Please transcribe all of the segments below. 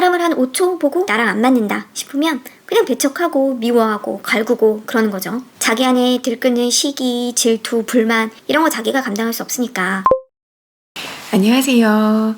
사람을 한 5초 보고 나랑 안 맞는다 싶으면 그냥 배척하고 미워하고 갈구고 그러는 거죠. 자기 안에 들끓는 시기, 질투, 불만 이런 거 자기가 감당할 수 없으니까. 안녕하세요.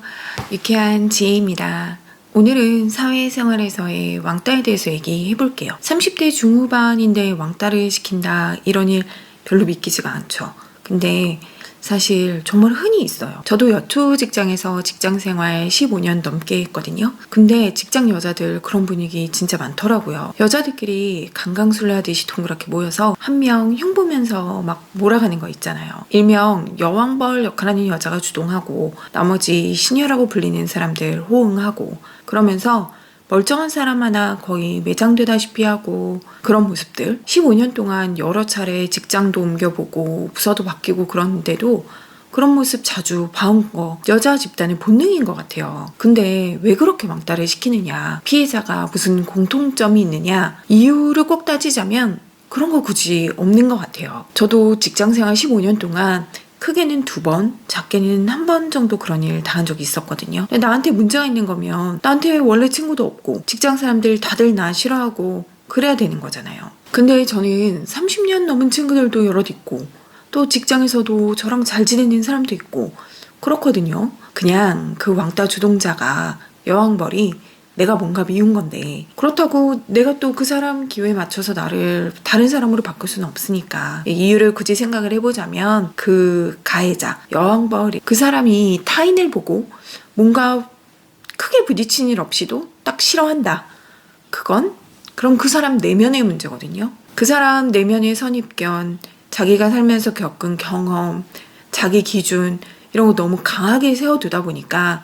유쾌한 지혜입니다. 오늘은 사회생활에서의 왕따에 대해서 얘기해 볼게요. 30대 중후반인데 왕따를 시킨다 이런 일 별로 믿기지가 않죠. 근데 사실 정말 흔히 있어요. 저도 여초 직장에서 직장생활 15년 넘게 했거든요. 근데 직장 여자들 그런 분위기 진짜 많더라고요. 여자들끼리 강강술래하듯이 동그랗게 모여서 한 명 흉보면서 막 몰아가는 거 있잖아요. 일명 여왕벌 역할하는 여자가 주동하고 나머지 시녀라고 불리는 사람들 호응하고 그러면서 멀쩡한 사람 하나 거의 매장되다시피 하고 그런 모습들 15년 동안 여러 차례 직장도 옮겨보고 부서도 바뀌고 그러는데도 그런 모습 자주 봐온 거 여자 집단의 본능인 것 같아요. 근데 왜 그렇게 왕따를 시키느냐, 피해자가 무슨 공통점이 있느냐, 이유를 꼭 따지자면 그런 거 굳이 없는 것 같아요. 저도 직장생활 15년 동안 크게는 2번, 작게는 1번 정도 그런 일 당한 적이 있었거든요. 나한테 문제가 있는 거면 나한테 원래 친구도 없고 직장 사람들 다들 나 싫어하고 그래야 되는 거잖아요. 근데 저는 30년 넘은 친구들도 여럿 있고 또 직장에서도 저랑 잘 지내는 사람도 있고 그렇거든요. 그냥 그 왕따 주동자가 여왕벌이 내가 뭔가 미운 건데 그렇다고 내가 또 그 사람 기회에 맞춰서 나를 다른 사람으로 바꿀 수는 없으니까 이유를 굳이 생각을 해보자면 그 가해자 여왕벌이 그 사람이 타인을 보고 뭔가 크게 부딪힌 일 없이도 딱 싫어한다. 그럼 그 사람 내면의 문제거든요. 그 사람 내면의 선입견, 자기가 살면서 겪은 경험, 자기 기준 이런 거 너무 강하게 세워두다 보니까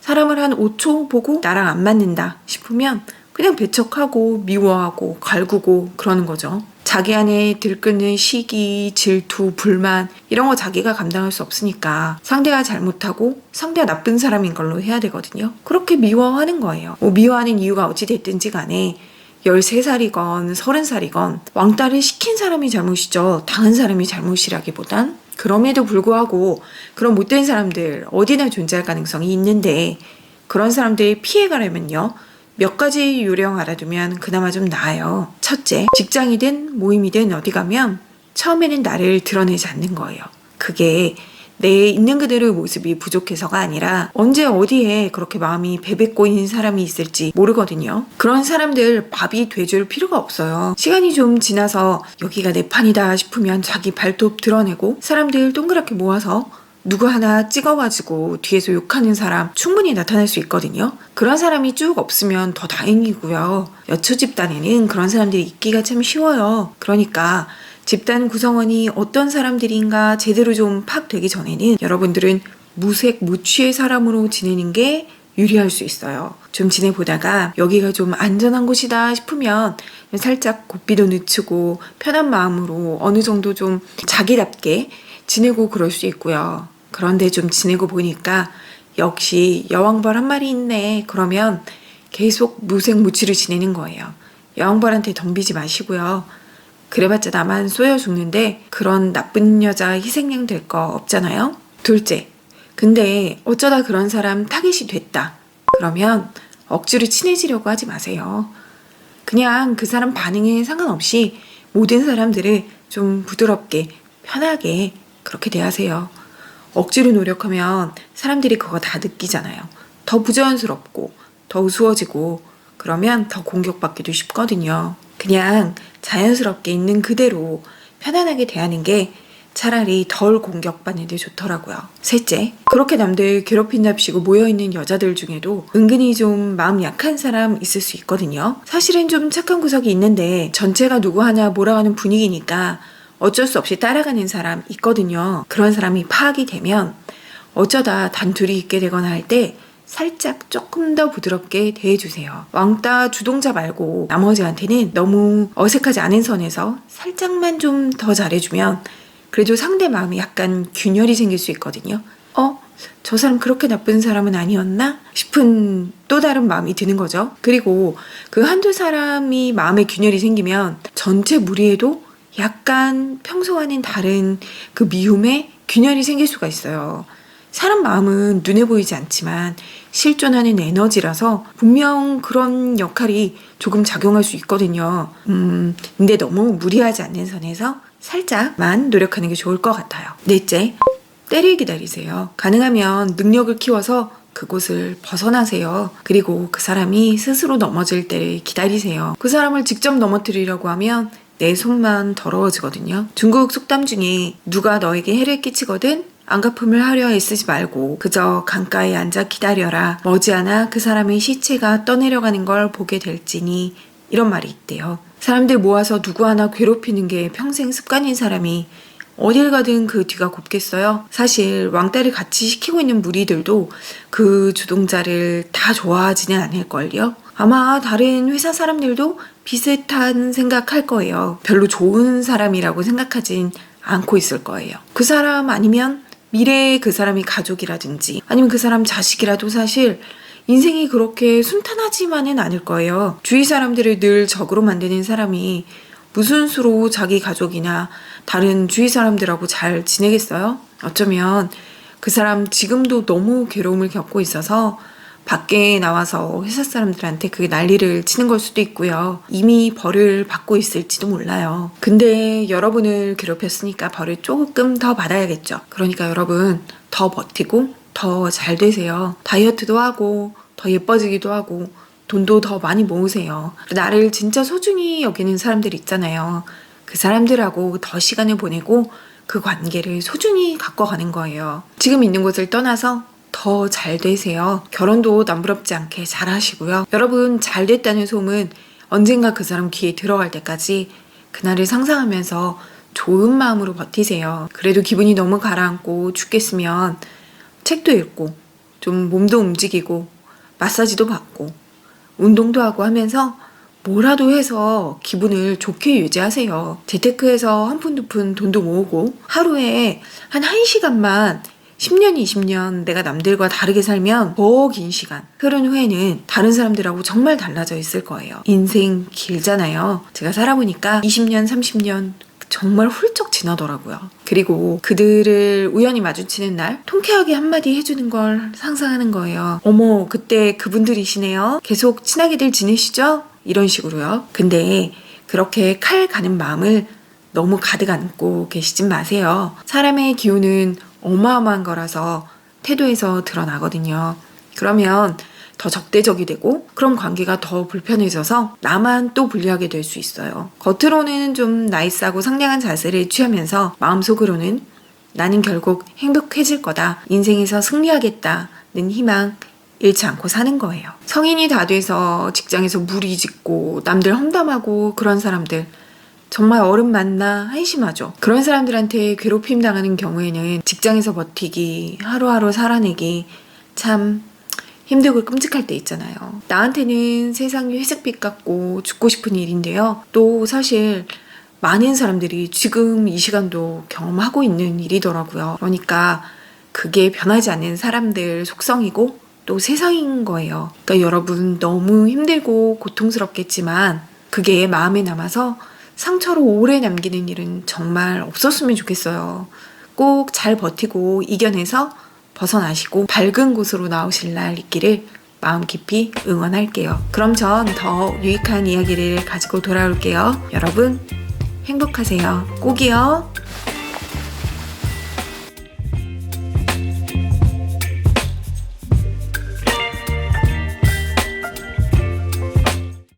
사람을 한 5초 보고 나랑 안 맞는다 싶으면 그냥 배척하고 미워하고 갈구고 그러는 거죠. 자기 안에 들끓는 시기, 질투, 불만 이런 거 자기가 감당할 수 없으니까 상대가 잘못하고 상대가 나쁜 사람인 걸로 해야 되거든요. 그렇게 미워하는 거예요. 미워하는 이유가 어찌 됐든지 간에 13살이건 30살이건 왕따를 시킨 사람이 잘못이죠. 당한 사람이 잘못이라기보단. 그럼에도 불구하고 그런 못된 사람들 어디나 존재할 가능성이 있는데 그런 사람들이 피해가려면요. 몇 가지 요령 알아두면 그나마 좀 나아요. 첫째, 직장이든 모임이든 어디 가면 처음에는 나를 드러내지 않는 거예요. 그게 내 있는 그대로의 모습이 부족해서가 아니라 언제 어디에 그렇게 마음이 베베 꼬인 사람이 있을지 모르거든요. 그런 사람들 밥이 돼줄 필요가 없어요. 시간이 좀 지나서 여기가 내 판이다 싶으면 자기 발톱 드러내고 사람들 동그랗게 모아서 누구 하나 찍어가지고 뒤에서 욕하는 사람 충분히 나타날 수 있거든요. 그런 사람이 쭉 없으면 더 다행이고요. 여초 집단에는 그런 사람들이 있기가 참 쉬워요. 그러니까 집단 구성원이 어떤 사람들인가 제대로 좀 파악되기 전에는 여러분들은 무색 무취의 사람으로 지내는 게 유리할 수 있어요. 좀 지내보다가 여기가 좀 안전한 곳이다 싶으면 살짝 고삐도 늦추고 편한 마음으로 어느 정도 좀 자기답게 지내고 그럴 수 있고요. 그런데 좀 지내고 보니까 역시 여왕벌 한 마리 있네. 그러면 계속 무색무취를 지내는 거예요. 여왕벌한테 덤비지 마시고요. 그래봤자 나만 쏘여 죽는데 그런 나쁜 여자 희생양 될 거 없잖아요. 둘째, 근데 어쩌다 그런 사람 타깃이 됐다. 그러면 억지로 친해지려고 하지 마세요. 그냥 그 사람 반응에 상관없이 모든 사람들을 좀 부드럽게 편하게 그렇게 대하세요. 억지로 노력하면 사람들이 그거 다 느끼잖아요. 더 부자연스럽고 더 우스워지고 그러면 더 공격받기도 쉽거든요. 그냥 자연스럽게 있는 그대로 편안하게 대하는 게 차라리 덜 공격받는 데 좋더라고요. 셋째, 그렇게 남들 괴롭힌답시고 모여있는 여자들 중에도 은근히 좀 마음 약한 사람 있을 수 있거든요. 사실은 좀 착한 구석이 있는데 전체가 누구 하나 몰아가는 분위기니까 어쩔 수 없이 따라가는 사람 있거든요. 그런 사람이 파악이 되면 어쩌다 단둘이 있게 되거나 할 때 살짝 조금 더 부드럽게 대해주세요. 왕따 주동자 말고 나머지한테는 너무 어색하지 않은 선에서 살짝만 좀 더 잘해주면 그래도 상대 마음이 약간 균열이 생길 수 있거든요. 저 사람 그렇게 나쁜 사람은 아니었나? 싶은 또 다른 마음이 드는 거죠. 그리고 그 한두 사람이 마음에 균열이 생기면 전체 무리에도 약간 평소와는 다른 그 미움에 균열이 생길 수가 있어요. 사람 마음은 눈에 보이지 않지만 실존하는 에너지라서 분명 그런 역할이 조금 작용할 수 있거든요. 근데 너무 무리하지 않는 선에서 살짝만 노력하는 게 좋을 것 같아요. 넷째, 때를 기다리세요. 가능하면 능력을 키워서 그곳을 벗어나세요. 그리고 그 사람이 스스로 넘어질 때를 기다리세요. 그 사람을 직접 넘어뜨리려고 하면 내 손만 더러워지거든요. 중국 속담 중에 누가 너에게 해를 끼치거든 안갚음을 하려 애쓰지 말고 그저 강가에 앉아 기다려라. 머지않아 그 사람의 시체가 떠내려가는 걸 보게 될지니, 이런 말이 있대요. 사람들 모아서 누구 하나 괴롭히는 게 평생 습관인 사람이 어딜 가든 그 뒤가 곱겠어요. 사실 왕따를 같이 시키고 있는 무리들도 그 주동자를 다 좋아하지는 않을걸요. 아마 다른 회사 사람들도 비슷한 생각할 거예요. 별로 좋은 사람이라고 생각하진 않고 있을 거예요. 그 사람 아니면 미래에 그 사람이 가족이라든지 아니면 그 사람 자식이라도 사실 인생이 그렇게 순탄하지만은 않을 거예요. 주위 사람들을 늘 적으로 만드는 사람이 무슨 수로 자기 가족이나 다른 주위 사람들하고 잘 지내겠어요? 어쩌면 그 사람 지금도 너무 괴로움을 겪고 있어서 밖에 나와서 회사 사람들한테 그게 난리를 치는 걸 수도 있고요. 이미 벌을 받고 있을지도 몰라요. 근데 여러분을 괴롭혔으니까 벌을 조금 더 받아야겠죠. 그러니까 여러분 더 버티고 더 잘 되세요. 다이어트도 하고 더 예뻐지기도 하고 돈도 더 많이 모으세요. 나를 진짜 소중히 여기는 사람들 있잖아요. 그 사람들하고 더 시간을 보내고 그 관계를 소중히 갖고 가는 거예요. 지금 있는 곳을 떠나서 더 잘 되세요. 결혼도 남부럽지 않게 잘 하시고요. 여러분 잘 됐다는 소문 언젠가 그 사람 귀에 들어갈 때까지 그날을 상상하면서 좋은 마음으로 버티세요. 그래도 기분이 너무 가라앉고 죽겠으면 책도 읽고 좀 몸도 움직이고 마사지도 받고 운동도 하고 하면서 뭐라도 해서 기분을 좋게 유지하세요. 재테크에서 한 푼 두 푼 돈도 모으고 하루에 한 1시간만 10년, 20년 내가 남들과 다르게 살면 더 긴 시간 흐른 후에는 다른 사람들하고 정말 달라져 있을 거예요. 인생 길잖아요. 제가 살아보니까 20년, 30년 정말 훌쩍 지나더라고요. 그리고 그들을 우연히 마주치는 날 통쾌하게 한마디 해주는 걸 상상하는 거예요. 어머, 그때 그분들이시네요. 계속 친하게들 지내시죠? 이런 식으로요. 근데 그렇게 칼 가는 마음을 너무 가득 안고 계시진 마세요. 사람의 기운은 어마어마한 거라서 태도에서 드러나거든요. 그러면 더 적대적이 되고 그런 관계가 더 불편해져서 나만 또 불리하게 될 수 있어요. 겉으로는 좀 나이스하고 상냥한 자세를 취하면서 마음속으로는 나는 결국 행복해질 거다. 인생에서 승리하겠다는 희망 잃지 않고 사는 거예요. 성인이 다 돼서 직장에서 무리짓고 남들 험담하고 그런 사람들 정말 어른 만나 한심하죠. 그런 사람들한테 괴롭힘 당하는 경우에는 직장에서 버티기, 하루하루 살아내기 참 힘들고 끔찍할 때 있잖아요. 나한테는 세상이 회색빛 같고 죽고 싶은 일인데요. 또 사실 많은 사람들이 지금 이 시간도 경험하고 있는 일이더라고요. 그러니까 그게 변하지 않는 사람들 속성이고 또 세상인 거예요. 그러니까 여러분 너무 힘들고 고통스럽겠지만 그게 마음에 남아서 상처로 오래 남기는 일은 정말 없었으면 좋겠어요. 꼭 잘 버티고 이겨내서 벗어나시고 밝은 곳으로 나오실 날 있기를 마음 깊이 응원할게요. 그럼 전 더 유익한 이야기를 가지고 돌아올게요. 여러분 행복하세요. 꼭이요.